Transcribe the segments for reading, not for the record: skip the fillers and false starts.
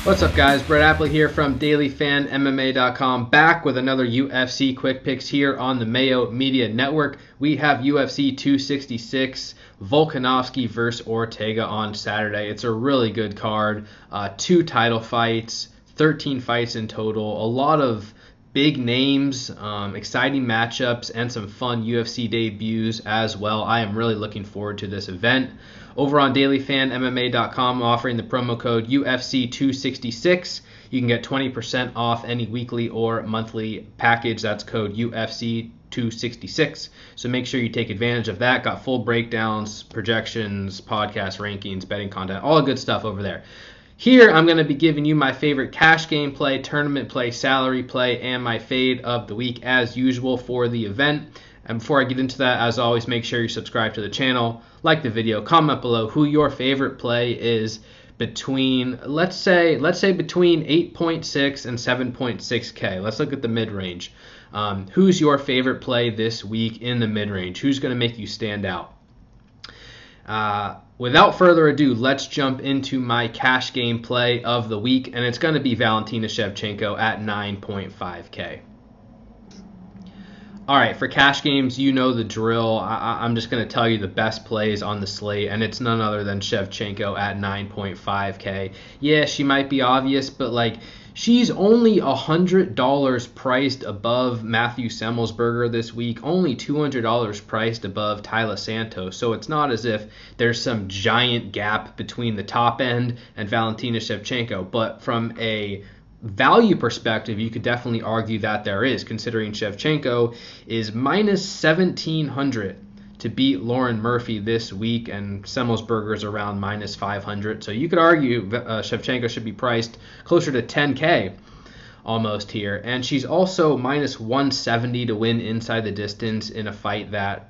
What's up, guys? Brett Appley here from DailyFanMMA.com, back with another UFC Quick Picks here on the Mayo Media Network. We have UFC 266, Volkanovski versus Ortega on Saturday. It's a really good card. 2 title fights, 13 fights in total, a lot of big names, exciting matchups, and some fun UFC debuts as well. I am really looking forward to this event. Over on DailyFanMMA.com, offering the promo code UFC266. You can get 20% off any weekly or monthly package. That's code UFC266. So make sure you take advantage of that. Got full breakdowns, projections, podcast rankings, betting content, all the good stuff over there. Here, I'm going to be giving you my favorite cash game play, tournament play, salary play, and my fade of the week as usual for the event. And before I get into that, as always, make sure you subscribe to the channel, like the video, comment below who your favorite play is between, let's say between 8.6 and 7.6K. Let's look at the mid-range. Who's your favorite play this week in the mid-range? Who's going to make you stand out? Without further ado, let's jump into my cash game play of the week, and it's going to be Valentina Shevchenko at 9.5K. All right, for cash games, you know the drill. I'm just going to tell you the best plays on the slate, and it's none other than Shevchenko at 9.5K. Yeah, she might be obvious, but she's only $100 priced above Matthew Semmelsberger this week, only $200 priced above Taila Santos. So it's not as if there's some giant gap between the top end and Valentina Shevchenko, but from a value perspective, you could definitely argue that there is, considering Shevchenko is minus 1,700 to beat Lauren Murphy this week, and Semmelsberger's around minus 500. So you could argue Shevchenko should be priced closer to 10K almost here. And she's also minus 170 to win inside the distance in a fight that,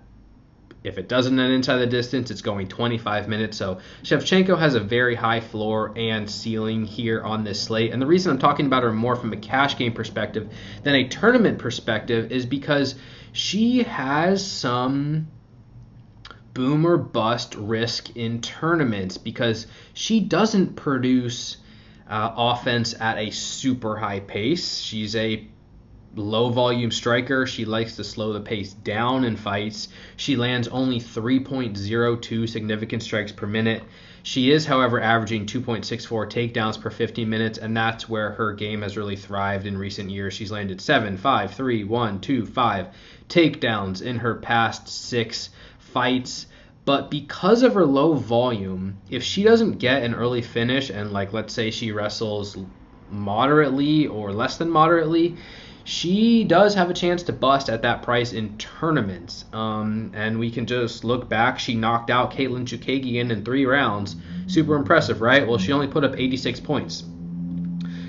if it doesn't end inside the distance, it's going 25 minutes. So Shevchenko has a very high floor and ceiling here on this slate. And the reason I'm talking about her more from a cash game perspective than a tournament perspective is because she has some boom or bust risk in tournaments, because she doesn't produce offense at a super high pace. She's a low volume striker. She likes to slow the pace down in fights. She lands only 3.02 significant strikes per minute. She is, however, averaging 2.64 takedowns per 15 minutes, and that's where her game has really thrived in recent years. She's landed 7, 5, 3, 1, 2, 5 takedowns in her past 6 fights. But because of her low volume, if she doesn't get an early finish, and let's say she wrestles moderately or less than moderately, she does have a chance to bust at that price in tournaments. And we can just look back. She knocked out Caitlin Chukagian in 3 rounds. Super impressive, right? Well, she only put up 86 points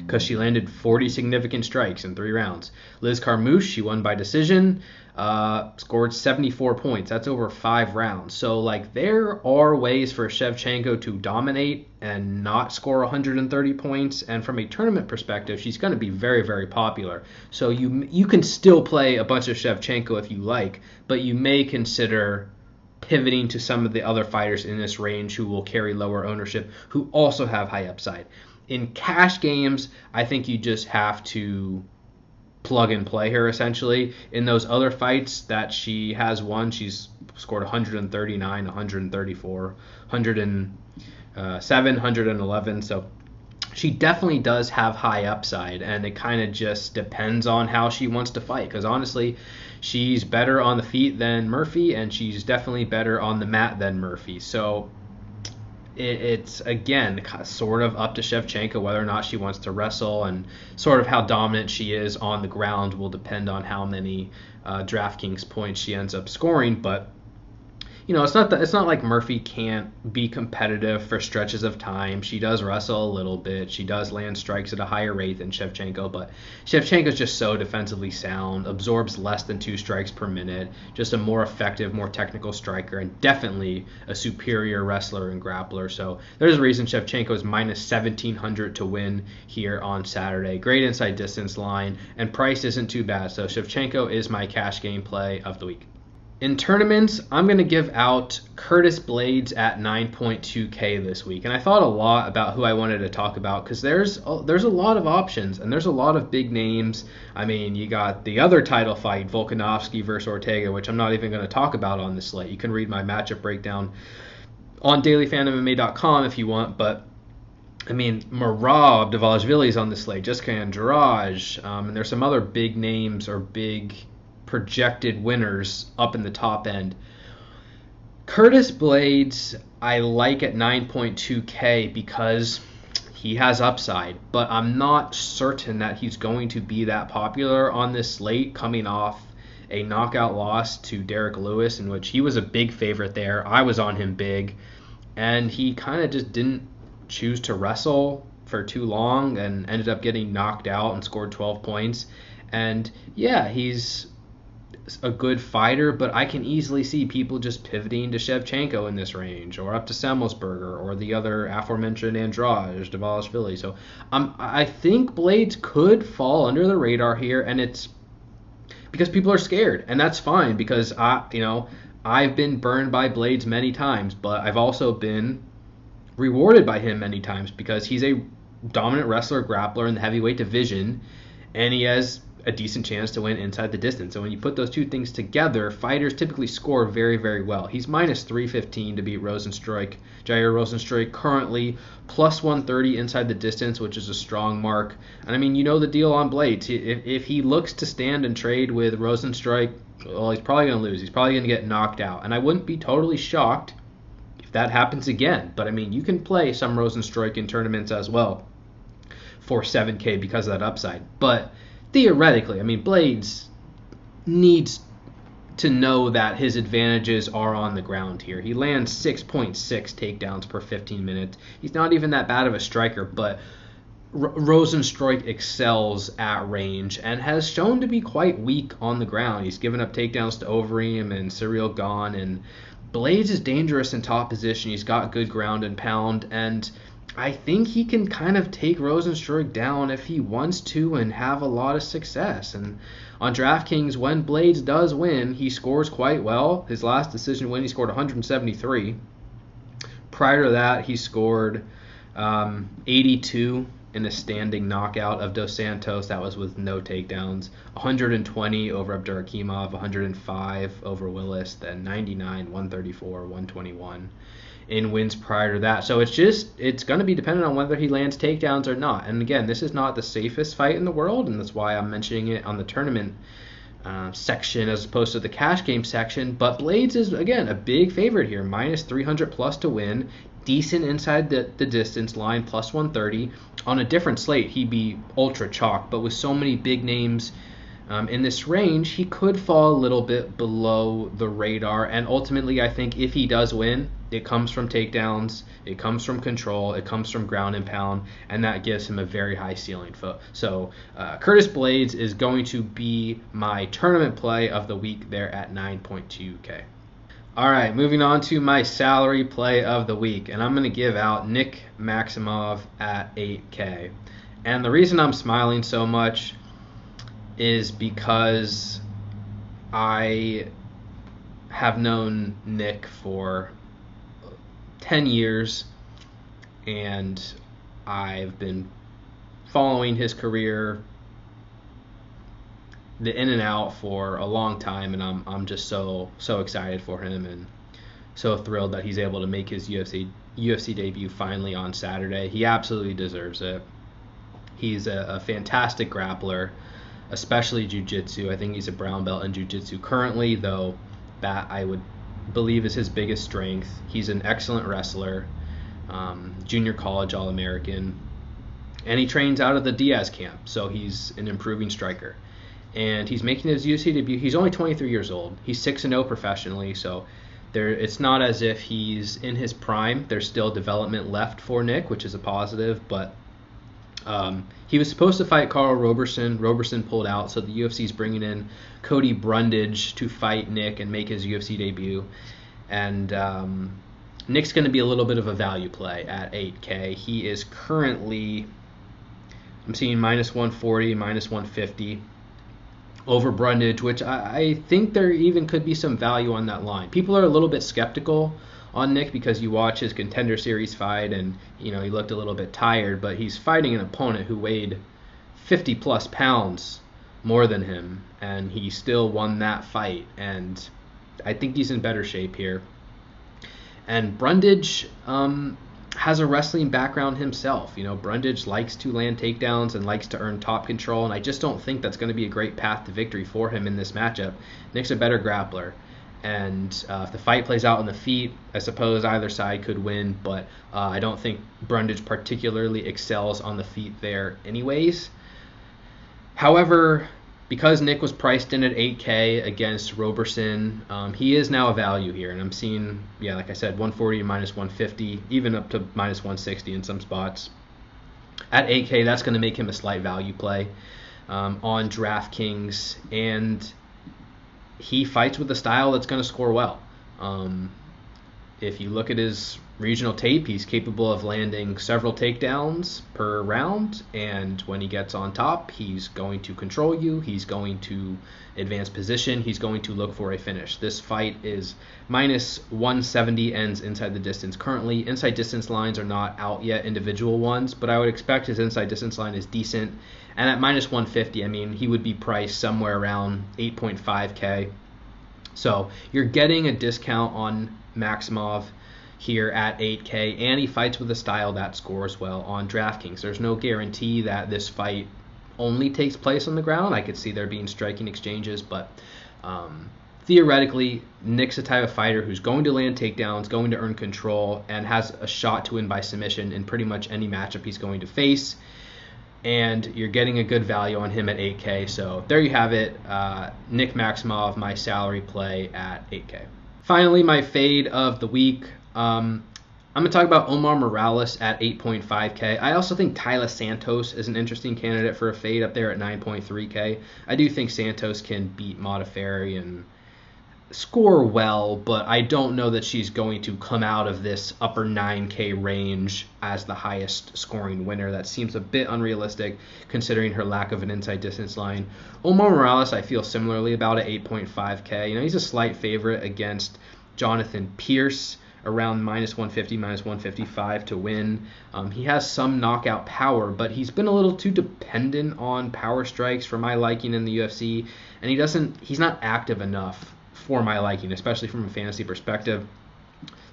because she landed 40 significant strikes in 3 rounds. Liz Carmouche, she won by decision, scored 74 points. That's over 5 rounds. So there are ways for Shevchenko to dominate and not score 130 points. And from a tournament perspective, she's going to be very, very popular. So you can still play a bunch of Shevchenko if you like, but you may consider pivoting to some of the other fighters in this range who will carry lower ownership, who also have high upside. In cash games, I think you just have to plug and play her, essentially. In those other fights that she has won, she's scored 139, 134, 107, 111. So she definitely does have high upside, and it kind of just depends on how she wants to fight, because honestly, she's better on the feet than Murphy, and she's definitely better on the mat than Murphy. So it's, again, sort of up to Shevchenko whether or not she wants to wrestle, and sort of how dominant she is on the ground will depend on how many DraftKings points she ends up scoring. But it's not like Murphy can't be competitive for stretches of time. She does wrestle a little bit. She does land strikes at a higher rate than Shevchenko, but Shevchenko's just so defensively sound, absorbs less than 2 strikes per minute, just a more effective, more technical striker, and definitely a superior wrestler and grappler. So there's a reason Shevchenko is minus 1,700 to win here on Saturday. Great inside distance line, and price isn't too bad. So Shevchenko is my cash game play of the week. In tournaments, I'm going to give out Curtis Blades at 9.2K this week. And I thought a lot about who I wanted to talk about because there's a lot of options and there's a lot of big names. I mean, you got the other title fight, Volkanovski versus Ortega, which I'm not even going to talk about on this slate. You can read my matchup breakdown on dailyfanmma.com if you want. But, I mean, Merab Dvalishvili is on this slate, Jessica Andrade, and there's some other big names or big projected winners up in the top end. Curtis Blades I like at 9.2K because he has upside, but I'm not certain that he's going to be that popular on this slate coming off a knockout loss to Derek Lewis, in which he was a big favorite there. I was on him big, and he kind of just didn't choose to wrestle for too long and ended up getting knocked out and scored 12 points. And yeah, he's a good fighter, but I can easily see people just pivoting to Shevchenko in this range, or up to Semelsberger, or the other aforementioned Andrade, Dvalishvili. So I think Blades could fall under the radar here, and it's because people are scared, and that's fine because I've been burned by Blades many times, but I've also been rewarded by him many times because he's a dominant wrestler, grappler in the heavyweight division, and he has a decent chance to win inside the distance. So when you put those two things together, fighters typically score very, very well. He's minus 315 to beat Jair Rozenstruik, currently plus 130 inside the distance, which is a strong mark. And I mean, you know the deal on Blades. If he looks to stand and trade with Rozenstruik, well, he's probably going to lose. He's probably going to get knocked out. And I wouldn't be totally shocked if that happens again. But I mean, you can play some Rozenstruik in tournaments as well for 7K because of that upside. But theoretically, I mean, Blades needs to know that his advantages are on the ground here. He lands 6.6 takedowns per 15 minutes. He's not even that bad of a striker, but Rozenstruik excels at range and has shown to be quite weak on the ground. He's given up takedowns to Overeem and Cyril Gane, and Blades is dangerous in top position. He's got good ground and pound, and I think he can kind of take Rozenstruik down if he wants to and have a lot of success. And on DraftKings, when Blades does win, he scores quite well. His last decision win, he scored 173. Prior to that, he scored 82 in a standing knockout of Dos Santos. That was with no takedowns. 120 over Abdurakhimov, 105 over Willis, then 99, 134, 121. In wins prior to that. So it's going to be dependent on whether he lands takedowns or not. And again, this is not the safest fight in the world, and that's why I'm mentioning it on the tournament section as opposed to the cash game section. But Blades is, again, a big favorite here, minus 300 plus to win. Decent inside the distance line, plus 130. On a different slate, he'd be ultra chalk, but with so many big names in this range, he could fall a little bit below the radar. And ultimately, I think if he does win, it comes from takedowns, it comes from control, it comes from ground and pound, and that gives him a very high ceiling. So Curtis Blades is going to be my tournament play of the week there at 9.2K. All right, moving on to my salary play of the week, and I'm going to give out Nick Maximov at 8K. And the reason I'm smiling so much is because I have known Nick for 10 years, and I've been following his career, the in and out, for a long time, and I'm just so excited for him and so thrilled that he's able to make his UFC debut finally on Saturday. He absolutely deserves it. He's a fantastic grappler, especially jiu-jitsu. I think he's a brown belt in jiu-jitsu currently, though that I would believe is his biggest strength. He's an excellent wrestler, junior college All-American, and he trains out of the Diaz camp, so he's an improving striker. And he's making his UFC debut. He's only 23 years old. He's 6-0 professionally, so it's not as if he's in his prime. There's still development left for Nick, which is a positive, but he was supposed to fight Carl Roberson. Roberson pulled out, so the UFC is bringing in Cody Brundage to fight Nick and make his UFC debut. And Nick's going to be a little bit of a value play at 8K. He is currently, I'm seeing minus 140, minus 150. over Brundage, which I think there even could be some value on that line. People are a little bit skeptical on Nick because you watch his Contender Series fight and he looked a little bit tired, but he's fighting an opponent who weighed 50 plus pounds more than him, and he still won that fight, and I think he's in better shape here. And Brundage has a wrestling background himself. Brundage likes to land takedowns and likes to earn top control, and I just don't think that's going to be a great path to victory for him in this matchup. Nick's a better grappler, and if the fight plays out on the feet, I suppose either side could win, but I don't think Brundage particularly excels on the feet there anyways. However, because Nick was priced in at 8K against Roberson, he is now a value here. And I'm seeing, like I said, 140 to minus 150, even up to minus 160 in some spots. At 8K, that's going to make him a slight value play on DraftKings. And he fights with a style that's going to score well. If you look at his regional tape, he's capable of landing several takedowns per round, and when he gets on top, he's going to control you, he's going to advance position, he's going to look for a finish. This fight is minus 170, ends inside the distance. Currently, inside distance lines are not out yet, individual ones, but I would expect his inside distance line is decent, and at minus 150, I mean, he would be priced somewhere around 8.5K. So you're getting a discount on Maximov here at 8K, and he fights with a style that scores well on DraftKings. There's no guarantee that this fight only takes place on the ground. I could see there being striking exchanges, but theoretically, Nick's a type of fighter who's going to land takedowns, going to earn control, and has a shot to win by submission in pretty much any matchup he's going to face. And you're getting a good value on him at 8K. So there you have it. Nick Maximov, my salary play at 8K. Finally, my fade of the week. I'm going to talk about Omar Morales at 8.5K. I also think Tyler Santos is an interesting candidate for a fade up there at 9.3K. I do think Santos can beat Modafferi and score well, but I don't know that she's going to come out of this upper 9K range as the highest scoring winner. That seems a bit unrealistic considering her lack of an inside distance line. Omar Morales, I feel similarly about at 8.5K. He's a slight favorite against Jonathan Pierce, around minus 150, minus 155 to win. He has some knockout power, but he's been a little too dependent on power strikes for my liking in the UFC, and he's not active enough for my liking, especially from a fantasy perspective.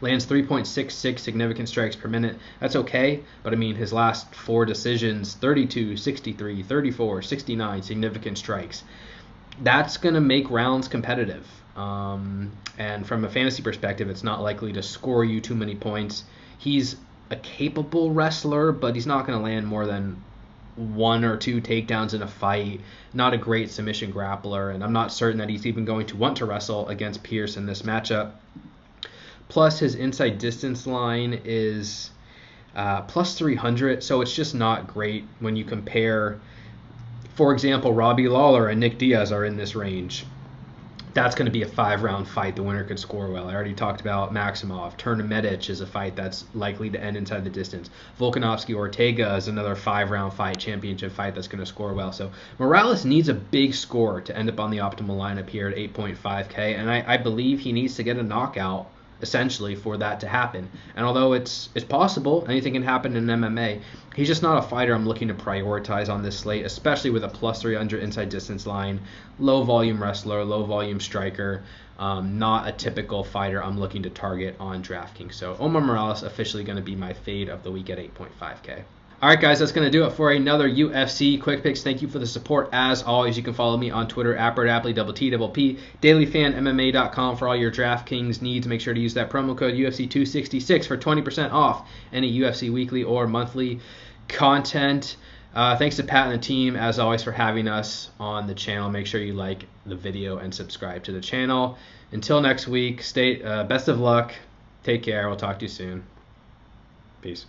Lands 3.66 significant strikes per minute. That's okay, but I mean, his last 4 decisions, 32, 63, 34, 69 significant strikes. That's going to make rounds competitive. And from a fantasy perspective, it's not likely to score you too many points. He's a capable wrestler, but he's not going to land more than 1 or 2 takedowns in a fight. Not a great submission grappler, and I'm not certain that he's even going to want to wrestle against Pierce in this matchup. Plus, his inside distance line is plus 300, so it's just not great when you compare. For example, Robbie Lawler and Nick Diaz are in this range. That's going to be a 5-round fight. The winner could score well. I already talked about Maximov. Turner Medic is a fight that's likely to end inside the distance. Volkanovski Ortega is another 5-round fight, championship fight that's going to score well. So Morales needs a big score to end up on the optimal lineup here at 8.5K, and I believe he needs to get a knockout essentially for that to happen. And although it's possible, anything can happen in MMA, he's just not a fighter I'm looking to prioritize on this slate, especially with a plus 300 inside distance line, low volume wrestler, low volume striker, not a typical fighter I'm looking to target on DraftKings. So Omar Morales officially going to be my fade of the week at 8.5K. All right, guys, that's going to do it for another UFC Quick Picks. Thank you for the support. As always, you can follow me on Twitter, Appley, @TTPP, dailyfanmma.com for all your DraftKings needs. Make sure to use that promo code UFC266 for 20% off any UFC weekly or monthly content. Thanks to Pat and the team, as always, for having us on the channel. Make sure you like the video and subscribe to the channel. Until next week, best of luck. Take care. We'll talk to you soon. Peace.